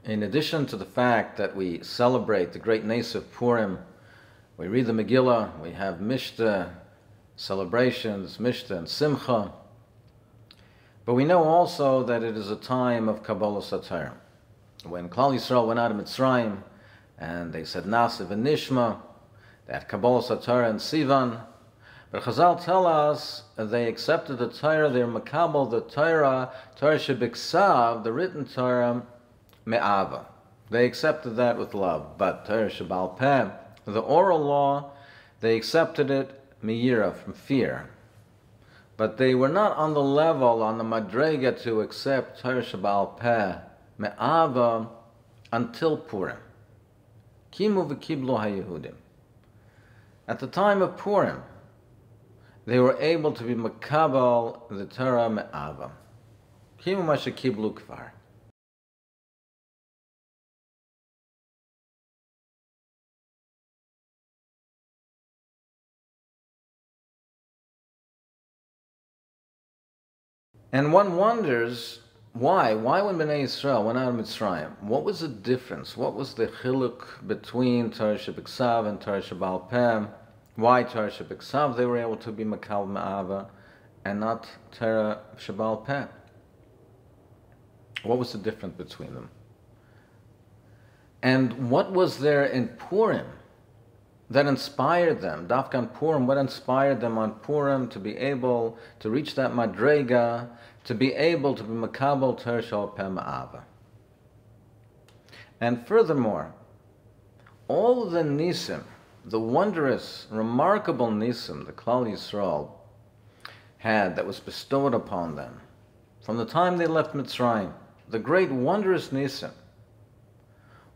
in addition to the fact that we celebrate the great Nes of Purim, we read the Megillah, we have Mishta celebrations, Mishta and Simcha, but we know also that it is a time of Kabbalah Torah. When Klal Yisrael went out of Mitzrayim, and they said Nasiv and Nishma, they had Kabbalah Torah and Sivan, but Chazal tell us they accepted the Torah, they were makabel the Torah, Torah shebiksav, the written Torah, me'ava. They accepted that with love. But Torah shebal peh, the oral law, they accepted it me'yira, from fear. But they were not on the level, on the madrega, to accept Torah shebal peh, me'ava, until Purim. Kimu v'kiblu haYehudim. At the time of Purim, they were able to be makabel the Torah me'ava. Kimu mashe kiblu kvar. And one wonders why when Bnei Yisrael went out of Mitzrayim, what was the difference? What was the chiluk between Torah shebiksav and Torah shebal peh? Why Torah shebiksav they were able to be makabel me'ava and not Torah shebal peh? What was the difference between them? And what was there in Purim that inspired them? Dafkan Purim, what inspired them on Purim to be able to reach that madrega, to be able to be makabel Torah shebal peh me'ava? And furthermore, all of the nisim, the wondrous, remarkable nisim the Klal Yisrael had that was bestowed upon them from the time they left Mitzrayim, the great wondrous nisim,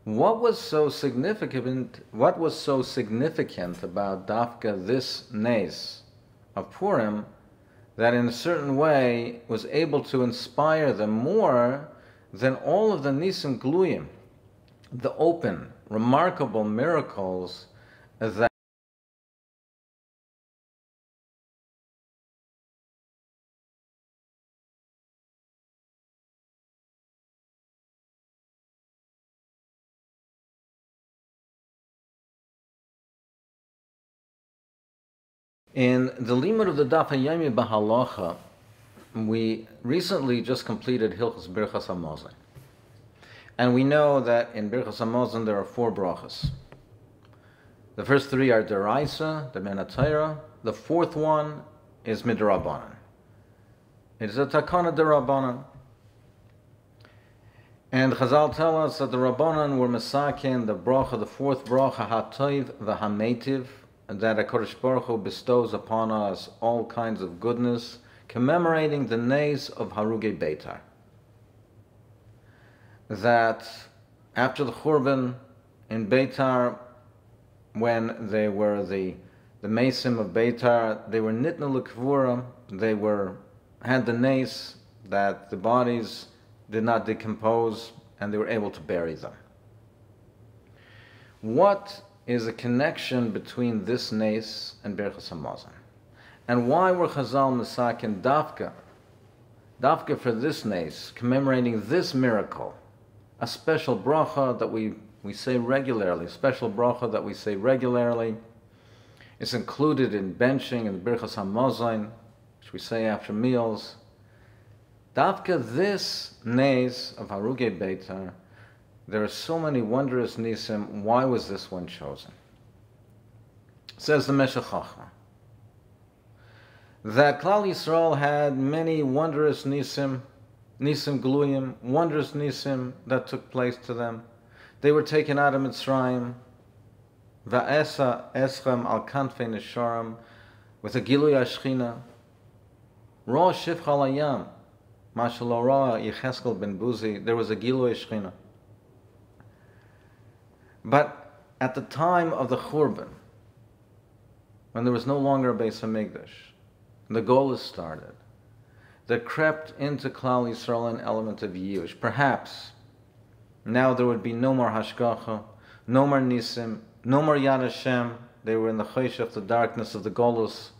what was so significant about Dafka, this Nes of Purim, that in a certain way was able to inspire them more than all of the nisim gluyim, the open, remarkable miracles that in the limud of the Daf HaYomi Bahalacha, we recently just completed Hilchos Birchas Hamazon. And we know that in Birchas Hamazon there are 4 brachas. The first 3 are Doraisa, the Menatayra. The 4th one is Midrabanan. It is a Takana Derabanan. And Chazal tell us that the Rabbanan were Mesakin, the bracha, the 4th bracha, HaToiv v'HaMeitiv, that HaKadosh Baruch Hu bestows upon us all kinds of goodness, commemorating the Nes of Harugei Beitar. That after the Churban in Beitar, when they were the Mesim of Beitar, they were Nitna L'Kvura, they had the Nes that the bodies did not decompose, and they were able to bury them. What is a connection between this Nes and Birchas Hamazon? And why were Chazal Mesakin Dafka for this Nes, commemorating this miracle, a special bracha that we say regularly, special bracha that we say regularly. It's included in benching and Birchas Hamazon, which we say after meals. Dafka this Nes of Harugei Beitar, there are so many wondrous nisim. Why was this one chosen? Says the Meshech Chochmah that Klal Yisrael had many wondrous nisim gluyim, wondrous nisim that took place to them. They were taken out of Mitzrayim, va'esa eschem al kanfei nesharim, with a gilui ashchina, ra shifcha layam, mashalo ra Yecheskel ben Buzi, there was a gilui ashchina. But at the time of the Churban, when there was no longer a Beis HaMikdash, the Golus started, there crept into Klal Yisrael an element of Yush. Perhaps now there would be no more Hashgacha, no more Nisim, no more Yad Hashem. They were in the Cheshach, the darkness of the Golus.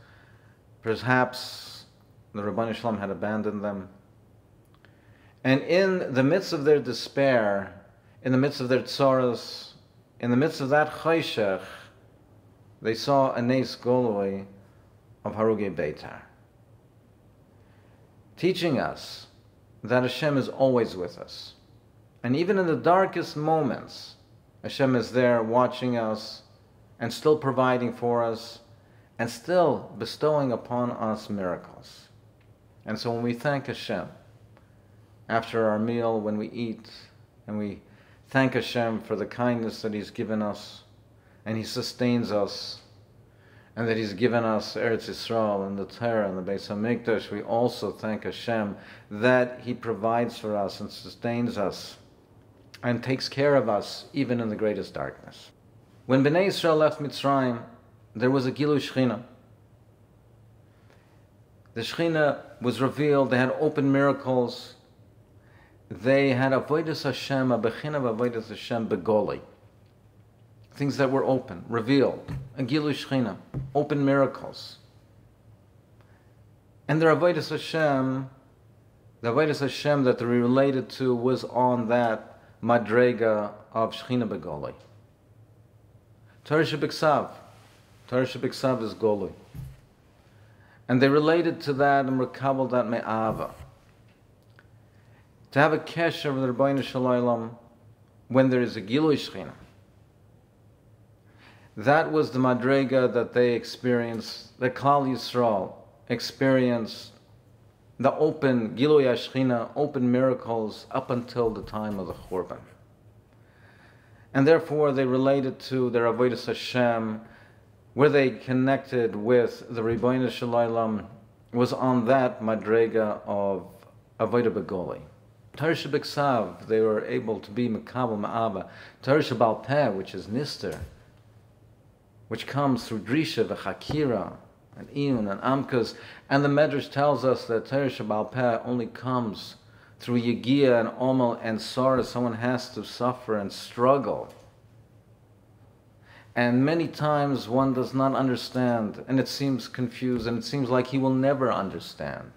Perhaps the Rabban Shalom had abandoned them. And in the midst of their despair, in the midst of their tzoros, in the midst of that choshech, they saw a nes goloi of Harugei Beitar, teaching us that Hashem is always with us. And even in the darkest moments, Hashem is there watching us and still providing for us and still bestowing upon us miracles. And so when we thank Hashem after our meal, when we eat, and we thank Hashem for the kindness that He's given us, and He sustains us, and that He's given us Eretz Yisrael and the Torah and the Beis HaMikdash, we also thank Hashem that He provides for us and sustains us and takes care of us even in the greatest darkness. When Bnei Yisrael left Mitzrayim, there was a Gilu Shechina. The Shechina was revealed, they had open miracles, they had Avodas Hashem, a Bechina of Avodas Hashem Begoli. Things that were open, revealed, a Gilu Shechina, open miracles. And their Avodas Hashem, the Avodas Hashem that they related to was on that Madrega of Shechina Begoli. Torah Shebiksav. Torah Shebiksav is Golui. And they related to that and recabbled that me'ava. To have a kesher with the Rebbeinu Shalom when there is a Gilui Shechina. That was the madrega that they experienced, that Klal Yisrael experienced, the open Gilui Shechina, open miracles up until the time of the Churban. And therefore they related to their Avodas Hashem, where they connected with the Rebbeinu Shalom was on that madrega of Avodah Begoli. Torah Shebiksav, they were able to be Mekabel Ma'ava. Torah Shebal Peh, which is Nister, which comes through Drisha, V'Chakira, and Iyun, and Amkas. And the Medrash tells us that Torah Shebal Peh only comes through Yegia and Omal and Sorah. Someone has to suffer and struggle. And many times one does not understand, and it seems confused, and it seems like he will never understand.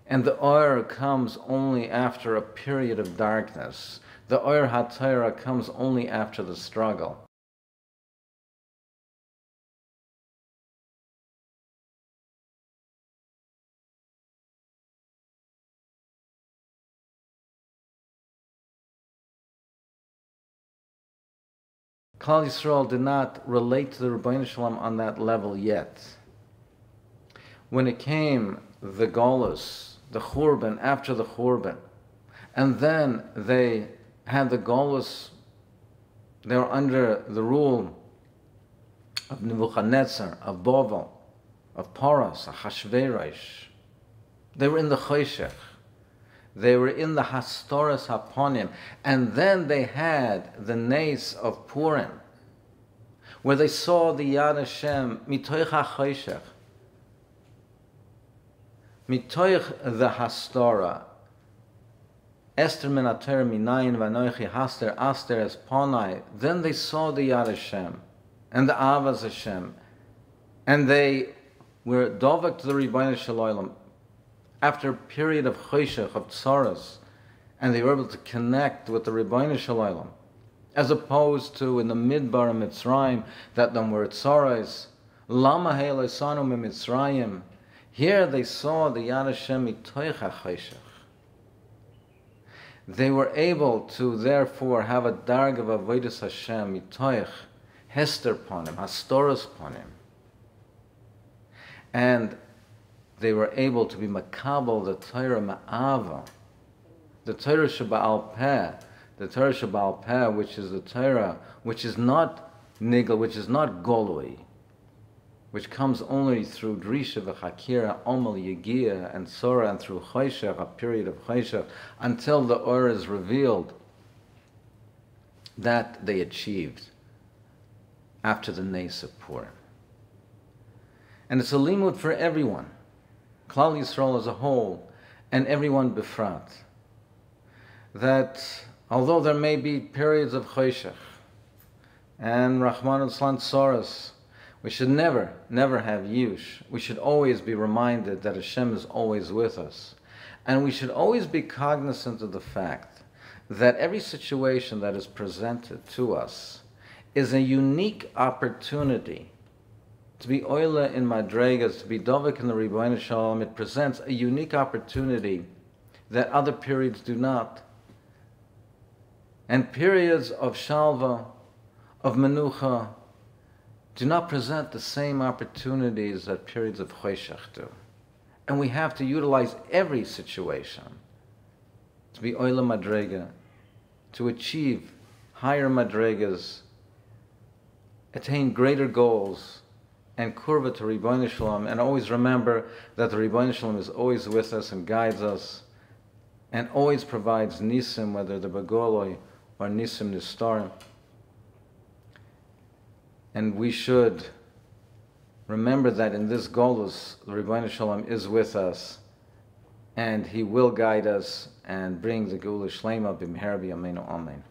And the Or comes only after a period of darkness. The Or HaTorah comes only after the struggle. Klal Yisrael did not relate to the Rebbeinu Shalom on that level yet. When it came the Golus, the Churban, after the Churban, and then they had the Golus, they were under the rule of Nebuchadnezzar, of Bovel, of Poros, of Hashverosh. They were in the Choshech. They were in the Hastoras Haponim, and then they had the Nes of Purim, where they saw the Yad Hashem mitoich HaChoshech, mitoich the Hastora. Esther min ater minayin v'anoichi haster aster es ponai. Then they saw the Yad Hashem and the Avas Hashem, and they were dovek to the Rebbeinu Shalom. After a period of choshech, of tzoros, and they were able to connect with the Rebbeinu Shalom, as opposed to in the Midbar of Mitzrayim, that them were tzoros, lama he'elosanu mitzrayim. Here they saw the Yad Hashem mitoich HaChoshech. They were able to therefore have a darg of avodas Hashem mitoich hester ponim, hastoros ponim, and they were able to be makabel the Torah ma'ava, the Torah Sheba'al Peh, the Torah Sheba'al Peh, which is the Torah, which is not nigel, which is not golui, which comes only through Drisha v'Chakira, Omal Yegia, and Sorah, and through Choshech, a period of Choshech, until the Or is revealed, that they achieved after the Nes of Purim. And it's a limud for everyone, Klal Yisrael as a whole, and everyone befrat, that although there may be periods of choshech and Rahman al-Slan Tzoros, we should never have yush. We should always be reminded that Hashem is always with us. And we should always be cognizant of the fact that every situation that is presented to us is a unique opportunity to be oila in madregas, to be dovik in the Rebbeinu Shalom. It presents a unique opportunity that other periods do not. And periods of shalva, of menucha, do not present the same opportunities that periods of choshech do. And we have to utilize every situation to be oila madrega, to achieve higher madregas, attain greater goals, and kurva to Rebbeinu Shalom, and always remember that the Rebbeinu Shalom is always with us and guides us, and always provides nisim, whether the bagoloi or nisim nistarim. And we should remember that in this golus, the Rebbeinu Shalom is with us, and He will guide us and bring the Geula Shlema b'mher b'yameinu amen.